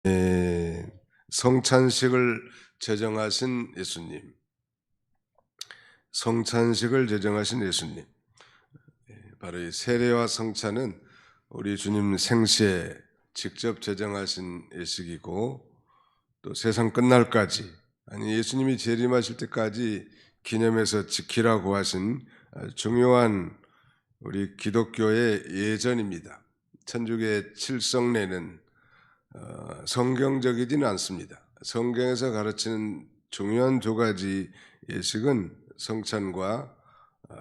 예, 성찬식을 제정하신 예수님, 성찬식을 제정하신 예수님. 바로 이 세례와 성찬은 우리 주님 생시에 직접 제정하신 예식이고, 또 세상 끝날까지, 아니 예수님이 재림하실 때까지 기념해서 지키라고 하신 아주 중요한 우리 기독교의 예전입니다. 천주교의 칠성례는 성경적이지는 않습니다. 성경에서 가르치는 중요한 두 가지 예식은 성찬과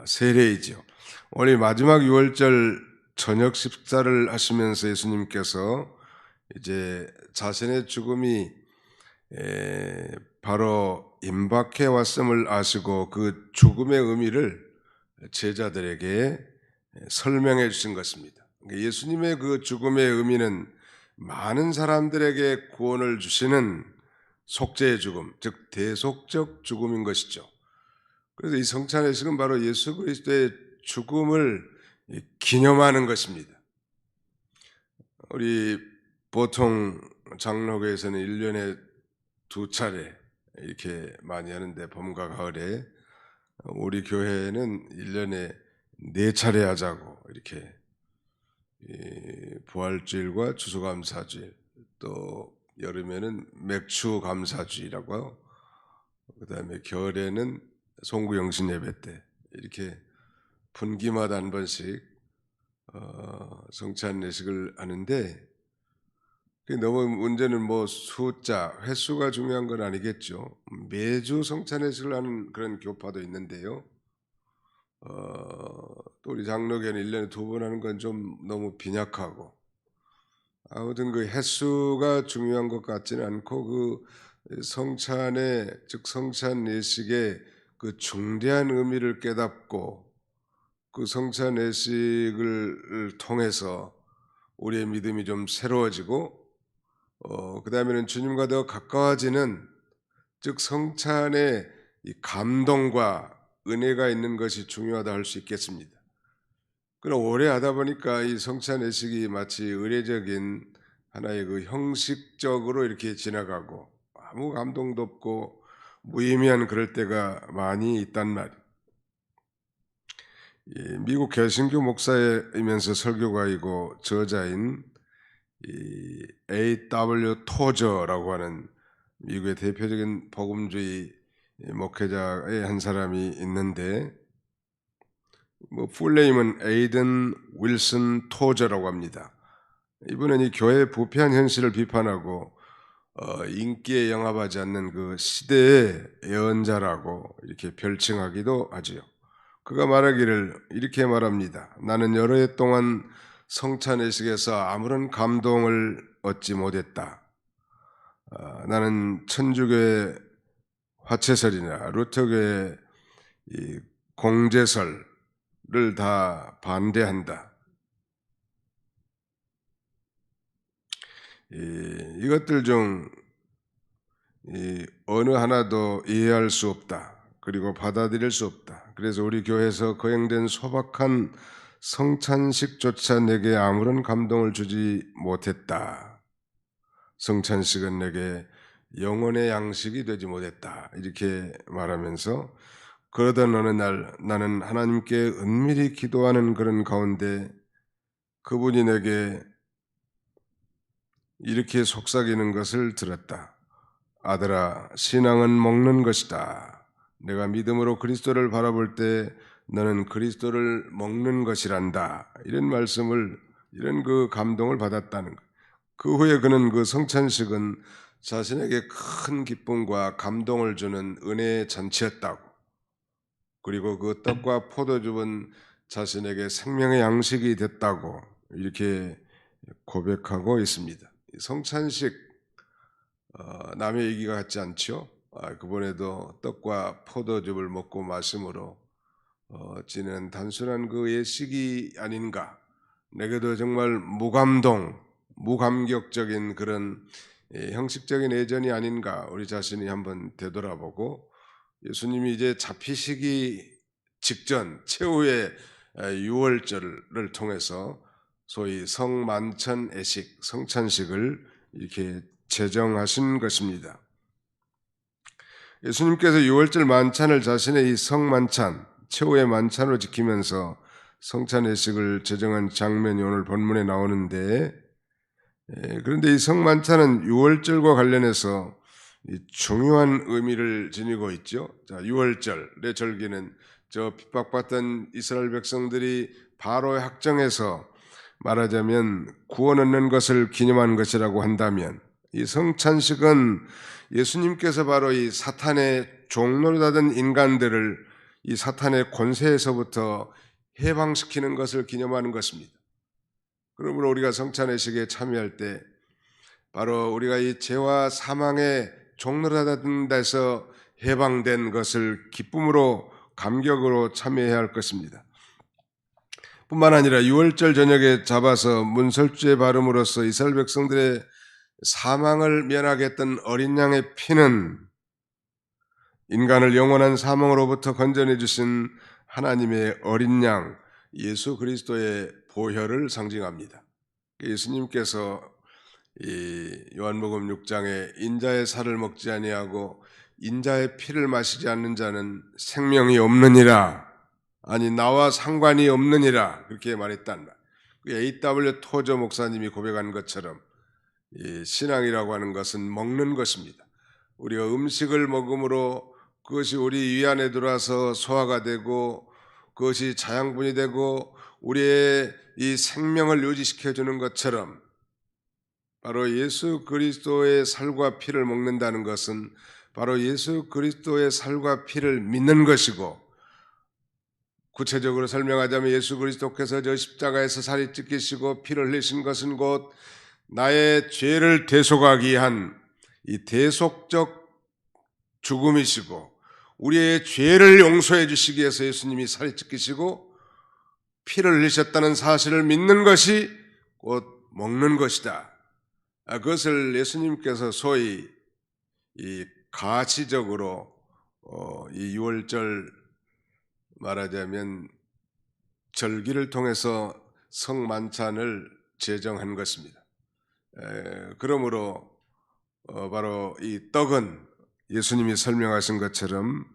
세례이죠. 오늘 마지막 유월절 저녁 식사를 하시면서 예수님께서 이제 자신의 죽음이 바로 임박해 왔음을 아시고 그 죽음의 의미를 제자들에게 설명해 주신 것입니다. 예수님의 그 죽음의 의미는 많은 사람들에게 구원을 주시는 속죄의 죽음, 즉 대속적 죽음인 것이죠. 그래서 이 성찬의식은 바로 예수 그리스도의 죽음을 기념하는 것입니다. 우리 보통 장로교에서는 1년에 두 차례 이렇게 많이 하는데, 봄과 가을에 우리 교회는 1년에 네 차례 하자고 이렇게, 부활주일과 추수감사주일, 또 여름에는 맥추감사주일이라고, 그다음에 겨울에는 송구영신 예배 때 이렇게 분기마다 한 번씩 성찬 예식을 하는데, 너무 문제는 뭐 숫자, 횟수가 중요한 건 아니겠죠. 매주 성찬 예식을 하는 그런 교파도 있는데요. 또 우리 장로교는 1년에 두 번 하는 건 좀 너무 빈약하고, 아무튼 그 횟수가 중요한 것 같지는 않고, 그 성찬의, 즉 성찬 예식의 그 중대한 의미를 깨닫고, 그 성찬 예식을 통해서 우리의 믿음이 좀 새로워지고, 그 다음에는 주님과 더 가까워지는, 즉 성찬의 이 감동과 은혜가 있는 것이 중요하다 할 수 있겠습니다. 그럼 오래 하다 보니까 이 성찬 예식이 마치 의례적인 하나의 그 형식적으로 이렇게 지나가고, 아무 감동도 없고 무의미한 그럴 때가 많이 있단 말이에요. 미국 개신교 목사이면서 설교가이고 저자인 이 A.W. 토저라고 하는 미국의 대표적인 복음주의 목회자의 한 사람이 있는데, 뭐 풀네임은 에이든 윌슨 토저라고 합니다. 이분은 이 교회 부패한 현실을 비판하고 인기에 영합하지 않는 그 시대의 예언자라고 이렇게 별칭하기도 하지요. 그가 말하기를 이렇게 말합니다. 나는 여러 해 동안 성찬의식에서 아무런 감동을 얻지 못했다. 나는 천주교의 화채설이나 루터교의 이 공제설을 다 반대한다. 이것들 중 어느 하나도 이해할 수 없다. 그리고 받아들일 수 없다. 그래서 우리 교회에서 거행된 소박한 성찬식조차 내게 아무런 감동을 주지 못했다. 성찬식은 내게 영혼의 양식이 되지 못했다. 이렇게 말하면서, 그러던 어느 날 나는 하나님께 은밀히 기도하는 그런 가운데 그분이 내게 이렇게 속삭이는 것을 들었다. 아들아, 신앙은 먹는 것이다. 내가 믿음으로 그리스도를 바라볼 때 너는 그리스도를 먹는 것이란다. 이런 말씀을, 이런 그 감동을 받았다는 것. 그 후에 그는 그 성찬식은 자신에게 큰 기쁨과 감동을 주는 은혜의 잔치였다고, 그리고 그 떡과 포도즙은 자신에게 생명의 양식이 됐다고 이렇게 고백하고 있습니다. 성찬식, 남의 얘기가 같지 않죠? 그번에도 떡과 포도즙을 먹고 마심으로 지는 단순한 그 예식이 아닌가. 내게도 정말 무감동, 무감격적인 그런 형식적인 예전이 아닌가, 우리 자신이 한번 되돌아보고, 예수님이 이제 잡히시기 직전 최후의 유월절을 통해서 소위 성만찬 애식, 성찬식을 이렇게 제정하신 것입니다. 예수님께서 유월절 만찬을 자신의 이 성만찬, 최후의 만찬으로 지키면서 성찬 예식을 제정한 장면이 오늘 본문에 나오는데, 그런데 이 성만찬은 유월절과 관련해서 중요한 의미를 지니고 있죠. 자, 유월절의 절기는 저 핍박받던 이스라엘 백성들이 바로의 학정에서 말하자면 구원 얻는 것을 기념한 것이라고 한다면, 이 성찬식은 예수님께서 바로 이 사탄의 종노릇하던 인간들을 이 사탄의 권세에서부터 해방시키는 것을 기념하는 것입니다. 그러므로 우리가 성찬의식에 참여할 때 바로 우리가 이 죄와 사망의 종노릇하던 데서 해방된 것을 기쁨으로 감격으로 참여해야 할 것입니다. 뿐만 아니라 유월절 저녁에 잡아서 문설주에 바름으로써 이스라엘 백성들의 사망을 면하게 했던 어린 양의 피는 인간을 영원한 사망으로부터 건져내 주신 하나님의 어린 양 예수 그리스도의 보혈을 상징합니다. 예수님께서 이 요한복음 6장에 인자의 살을 먹지 아니하고 인자의 피를 마시지 않는 자는 생명이 없느니라, 아니 나와 상관이 없느니라, 그렇게 말했단 말. A.W. 토저 목사님이 고백한 것처럼 이 신앙이라고 하는 것은 먹는 것입니다. 우리가 음식을 먹음으로 그것이 우리 위 안에 들어와서 소화가 되고 그것이 자양분이 되고 우리의 이 생명을 유지시켜 주는 것처럼, 바로 예수 그리스도의 살과 피를 먹는다는 것은 바로 예수 그리스도의 살과 피를 믿는 것이고, 구체적으로 설명하자면 예수 그리스도께서 저 십자가에서 살이 찢기시고 피를 흘리신 것은 곧 나의 죄를 대속하기 위한 이 대속적 죽음이시고, 우리의 죄를 용서해 주시기 위해서 예수님이 살이 찢기시고 피를 흘리셨다는 사실을 믿는 것이 곧 먹는 것이다. 그것을 예수님께서 소위 이 가시적으로 이 유월절 말하자면 절기를 통해서 성만찬을 제정한 것입니다. 그러므로 바로 이 떡은 예수님이 설명하신 것처럼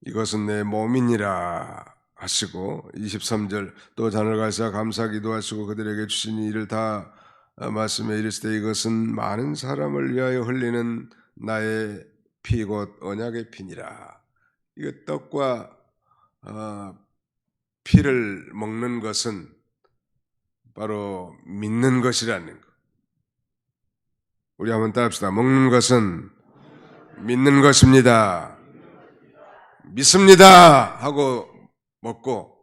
이것은 내 몸이니라 하시고, 23절 또 잔을 가지사 감사 기도하시고 그들에게 주신 이를 다 말씀해 이르시되 이것은 많은 사람을 위하여 흘리는 나의 피 곧 언약의 피니라. 이거 떡과 피를 먹는 것은 바로 믿는 것이라는 것. 우리 한번 따라합시다. 먹는 것은 믿는 것입니다. 믿습니다 하고 먹고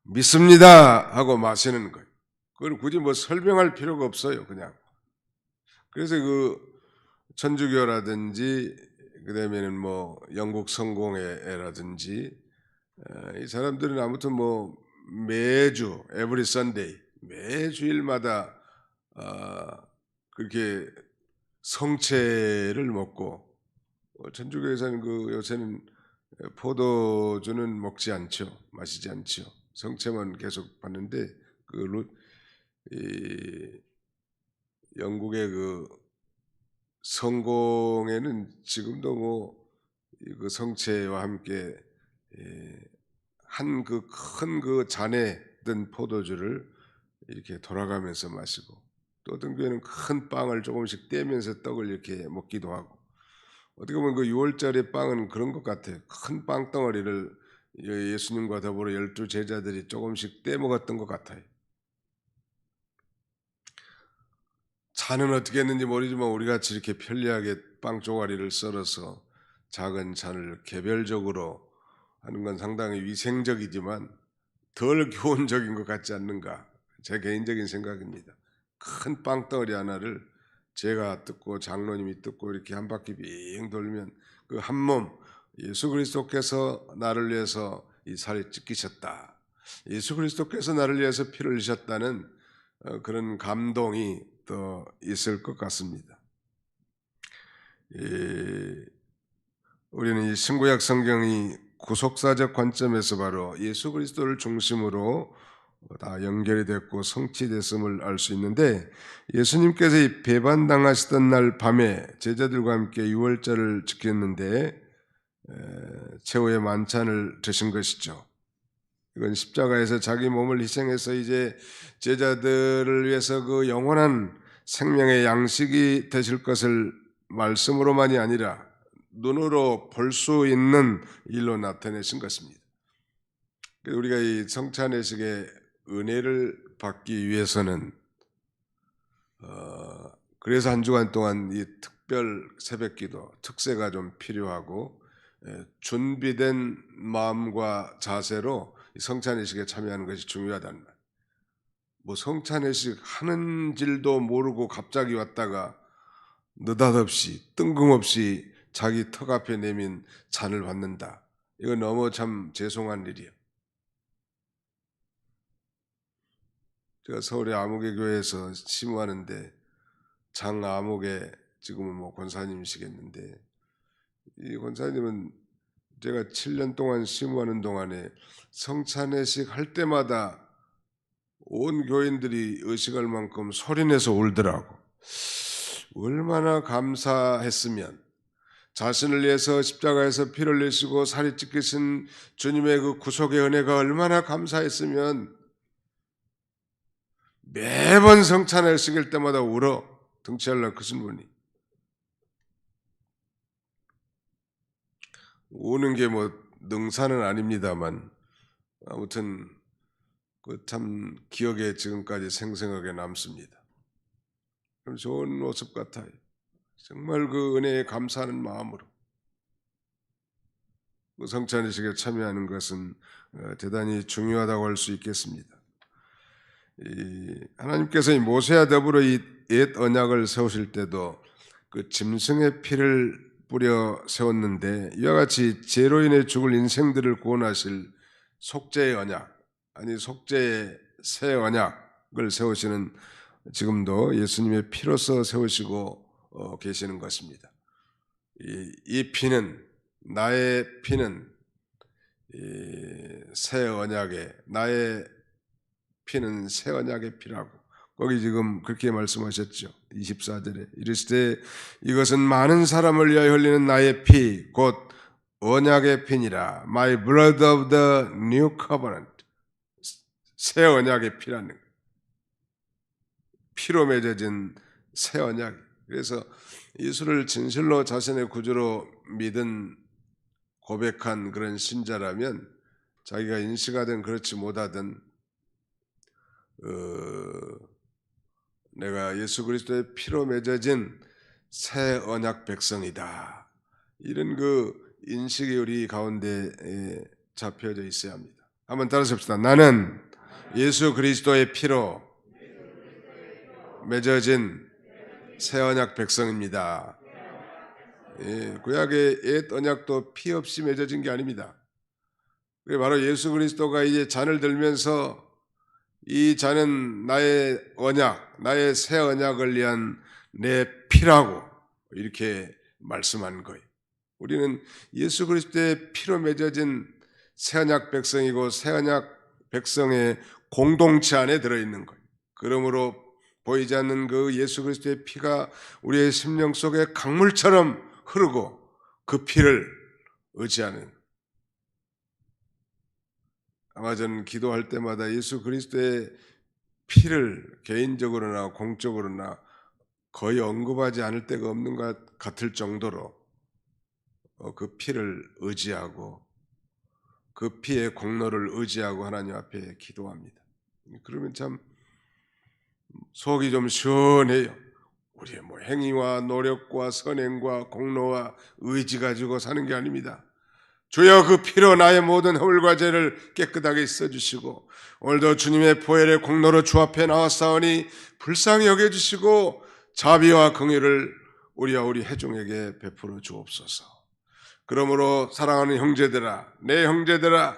믿습니다 하고 마시는 거예요. 그걸 굳이 뭐 설명할 필요가 없어요. 그냥. 그래서 그 천주교라든지 그다음에는 뭐 영국 성공회라든지 이 사람들은 아무튼 뭐 매주 every Sunday 매 주일마다 그렇게 성체를 먹고, 천주교에서는 그 요새는 포도주는 먹지 않죠. 마시지 않죠. 성체만 계속 받는데 영국의 그 성공에는 지금도 뭐 그 성체와 함께 한 그 큰 그 잔에 든 포도주를 이렇게 돌아가면서 마시고, 또 어떤 교회는 큰 빵을 조금씩 떼면서 떡을 이렇게 먹기도 하고, 어떻게 보면 그 6월절의 빵은 그런 것 같아요. 큰 빵덩어리를 예수님과 더불어 12 제자들이 조금씩 떼먹었던 것 같아요. 잔은 어떻게 했는지 모르지만 우리같이 이렇게 편리하게 빵 조가리를 썰어서 작은 잔을 개별적으로 하는 건 상당히 위생적이지만 덜 교훈적인 것 같지 않는가, 제 개인적인 생각입니다. 큰 빵덩어리 하나를 제가 뜯고 장로님이 뜯고 이렇게 한 바퀴 빙 돌면 그 한 몸, 예수 그리스도께서 나를 위해서 이 살이 찢기셨다, 예수 그리스도께서 나를 위해서 피를 흘리셨다는 그런 감동이 더 있을 것 같습니다. 우리는 이 신구약 성경이 구속사적 관점에서 바로 예수 그리스도를 중심으로 다 연결이 됐고 성취됐음을 알 수 있는데, 예수님께서 이 배반당하시던 날 밤에 제자들과 함께 유월절을 지켰는데 최후의 만찬을 드신 것이죠. 이건 십자가에서 자기 몸을 희생해서 이제 제자들을 위해서 그 영원한 생명의 양식이 되실 것을 말씀으로만이 아니라 눈으로 볼 수 있는 일로 나타내신 것입니다. 우리가 이 성찬의식의 은혜를 받기 위해서는 그래서 한 주간 동안 이 특별 새벽기도 특세가 좀 필요하고, 준비된 마음과 자세로 성찬의식에 참여하는 것이 중요하다는 말. 뭐 성찬의식 하는 줄도 모르고 갑자기 왔다가 느닷없이 뜬금없이 자기 턱 앞에 내민 잔을 받는다. 이거 너무 참 죄송한 일이에요. 제가 서울의 아무개 교회에서 심우하는데 장 아무개, 지금은 뭐 권사님이시겠는데, 이 권사님은 제가 7년 동안 심우하는 동안에 성찬회식 할 때마다 온 교인들이 의식할 만큼 소리내서 울더라고. 얼마나 감사했으면, 자신을 위해서 십자가에서 피를 내시고 살이 찢기신 주님의 그 구속의 은혜가 얼마나 감사했으면 매번 성찬회식일 때마다 울어 등치하려고 크신 분이. 우는 게 뭐 능사는 아닙니다만 아무튼 그 참 기억에 지금까지 생생하게 남습니다. 그럼 좋은 모습 같아요. 정말 그 은혜에 감사하는 마음으로 그 성찬의식에 참여하는 것은 대단히 중요하다고 할 수 있겠습니다. 하나님께서 이 모세와 더불어 이 옛 언약을 세우실 때도 그 짐승의 피를 뿌려 세웠는데, 이와 같이 죄로 인해 죽을 인생들을 구원하실 속죄의 언약, 아니 속죄의 새 언약을 세우시는, 지금도 예수님의 피로서 세우시고 계시는 것입니다. 이 피는, 나의 피는 새 언약의, 나의 피는 새 언약의 피라고 거기 지금 그렇게 말씀하셨죠. 24절에 이르시되 이것은 많은 사람을 위하여 흘리는 나의 피 곧 언약의 피니라. My blood of the new covenant. 새 언약의 피라는 거예요. 피로 맺어진 새 언약. 그래서 예수를 진실로 자신의 구주로 믿은 고백한 그런 신자라면 자기가 인식하든 그렇지 못하든 내가 예수 그리스도의 피로 맺어진 새 언약 백성이다. 이런 그 인식이 우리 가운데 잡혀져 있어야 합니다. 한번 따라서 합시다. 나는 예수 그리스도의 피로 맺어진 새 언약 백성입니다. 구약의 옛 언약도 피 없이 맺어진 게 아닙니다. 바로 예수 그리스도가 이제 잔을 들면서 이 잔은 나의 언약, 나의 새 언약을 위한 내 피라고 이렇게 말씀한 거예요. 우리는 예수 그리스도의 피로 맺어진 새 언약 백성이고 새 언약 백성의 공동체 안에 들어있는 거예요. 그러므로 보이지 않는 그 예수 그리스도의 피가 우리의 심령 속에 강물처럼 흐르고 그 피를 의지하는, 아마 저는 기도할 때마다 예수 그리스도의 피를 개인적으로나 공적으로나 거의 언급하지 않을 때가 없는 것 같을 정도로 그 피를 의지하고 그 피의 공로를 의지하고 하나님 앞에 기도합니다. 그러면 참 속이 좀 시원해요. 우리의 뭐 행위와 노력과 선행과 공로와 의지 가지고 사는 게 아닙니다. 주여 그 피로 나의 모든 허물과 죄를 깨끗하게 씻어주시고 오늘도 주님의 보혈의 공로로 주 앞에 나왔사오니 불쌍히 여겨주시고 자비와 긍휼을 우리와 우리 회중에게 베풀어 주옵소서. 그러므로 사랑하는 형제들아, 내 형제들아,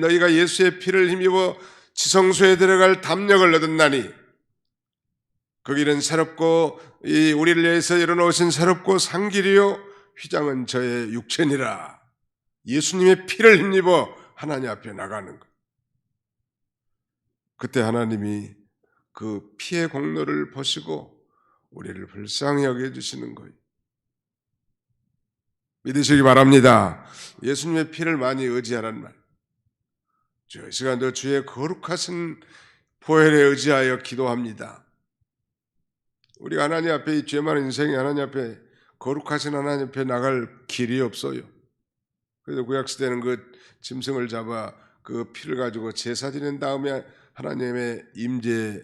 너희가 예수의 피를 힘입어 지성소에 들어갈 담력을 얻었나니 그 길은 새롭고 우리를 위해서 일어나신 새롭고 산 길이요 휘장은 저의 육체니라. 예수님의 피를 힘입어 하나님 앞에 나가는 것. 그때 하나님이 그 피의 공로를 보시고 우리를 불쌍히 여겨주시는 거예요. 믿으시기 바랍니다. 예수님의 피를 많이 의지하란 말. 이 시간도 주의 거룩하신 보혈에 의지하여 기도합니다. 우리가 하나님 앞에 이 죄 많은 인생이 하나님 앞에 거룩하신 하나님 앞에 나갈 길이 없어요. 그래서 구약시대는 그 짐승을 잡아 그 피를 가지고 제사 지낸 다음에 하나님의 임재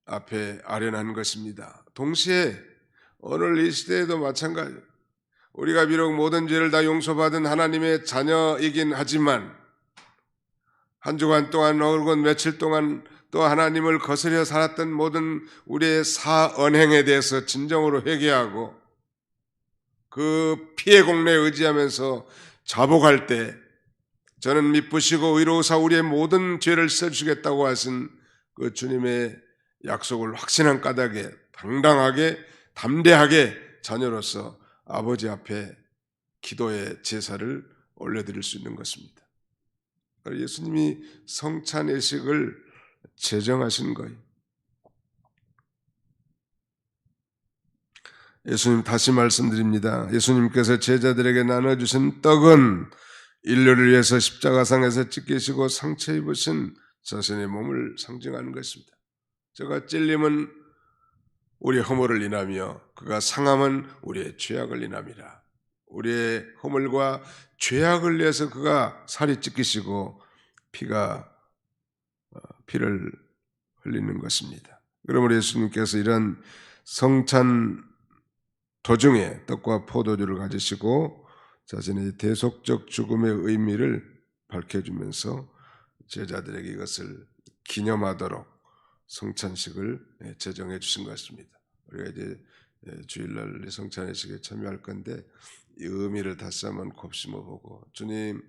앞에 아련한 것입니다. 동시에 오늘 이 시대에도 마찬가지. 우리가 비록 모든 죄를 다 용서받은 하나님의 자녀이긴 하지만 한 주간 동안 혹은 며칠 동안 또 하나님을 거스려 살았던 모든 우리의 사언행에 대해서 진정으로 회개하고 그 피의 공로에 의지하면서 자복할 때 저는 미쁘시고 의로우사 우리의 모든 죄를 씻어주시겠다고 하신 그 주님의 약속을 확신한 까닭에 당당하게 담대하게 자녀로서 아버지 앞에 기도의 제사를 올려드릴 수 있는 것입니다. 예수님이 성찬예식을 제정하신 거예요. 예수님 다시 말씀드립니다. 예수님께서 제자들에게 나눠주신 떡은 인류를 위해서 십자가상에서 찢기시고 상처 입으신 자신의 몸을 상징하는 것입니다. 저가 찔림은 우리의 허물을 인하며 그가 상함은 우리의 죄악을 인함이라. 우리의 허물과 죄악을 위해서 그가 살이 찢기시고 피를 흘리는 것입니다. 그러므로 예수님께서 이런 성찬 도중에 떡과 포도주를 가지시고 자신의 대속적 죽음의 의미를 밝혀주면서 제자들에게 이것을 기념하도록 성찬식을 제정해 주신 것입니다. 우리가 이제 주일날 성찬식에 참여할 건데 이 의미를 다시 한번 곱씹어 보고 주님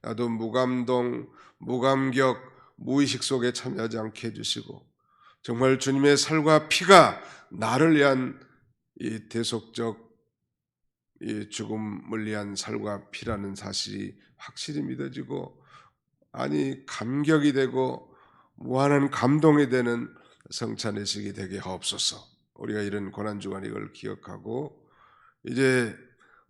나도 무감동, 무감격, 무의식 속에 참여하지 않게 해주시고 정말 주님의 살과 피가 나를 위한 이 대속적 이 죽음을 위한 살과 피라는 사실이 확실히 믿어지고 감격이 되고 무한한 감동이 되는 성찬의식이 되게 하옵소서. 우리가 이런 고난주간 이걸 기억하고 이제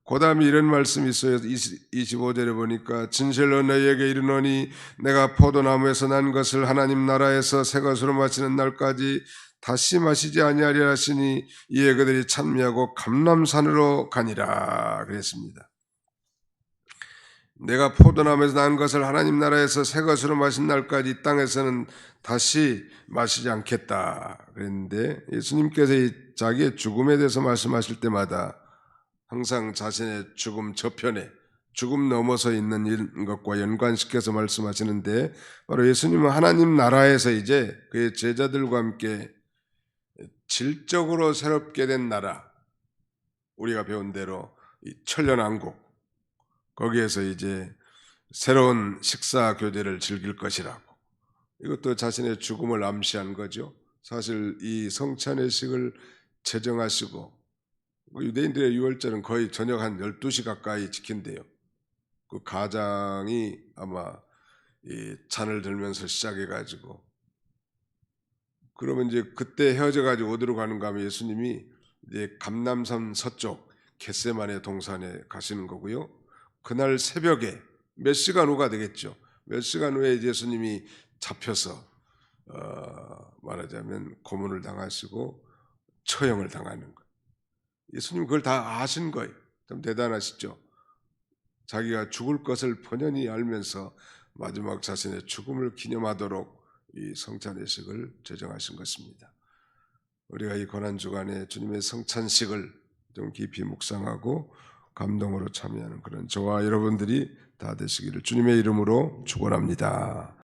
고담이 이런 말씀이 있어요. 25절에 보니까 진실로 너희에게 이르노니 내가 포도나무에서 난 것을 하나님 나라에서 새 것으로 마시는 날까지 다시 마시지 아니하리라 하시니 이에 그들이 찬미하고 감람산으로 가니라 그랬습니다. 내가 포도나무에서 난 것을 하나님 나라에서 새 것으로 마신 날까지 이 땅에서는 다시 마시지 않겠다 그랬는데 예수님께서 자기의 죽음에 대해서 말씀하실 때마다 항상 자신의 죽음 저편에 죽음 넘어서 있는 것과 연관시켜서 말씀하시는데 바로 예수님은 하나님 나라에서 이제 그의 제자들과 함께 질적으로 새롭게 된 나라, 우리가 배운 대로 이 천년왕국, 거기에서 이제 새로운 식사 교제를 즐길 것이라고. 이것도 자신의 죽음을 암시한 거죠. 사실 이 성찬의식을 제정하시고 유대인들의 유월절은 거의 저녁 한 12시 가까이 지킨대요. 그 가장이 아마 이 잔을 들면서 시작해가지고 그러면 이제 그때 헤어져가지고 어디로 가는가 하면 예수님이 이제 감람산 서쪽 겟세마네 동산에 가시는 거고요. 그날 새벽에 몇 시간 후가 되겠죠. 몇 시간 후에 예수님이 잡혀서 말하자면 고문을 당하시고 처형을 당하는 거예요. 예수님 그걸 다 아신 거예요. 좀 대단하시죠. 자기가 죽을 것을 번연히 알면서 마지막 자신의 죽음을 기념하도록 이 성찬의식을 제정하신 것입니다. 우리가 이 고난주간에 주님의 성찬식을 좀 깊이 묵상하고 감동으로 참여하는 그런 저와 여러분들이 다 되시기를 주님의 이름으로 축원합니다.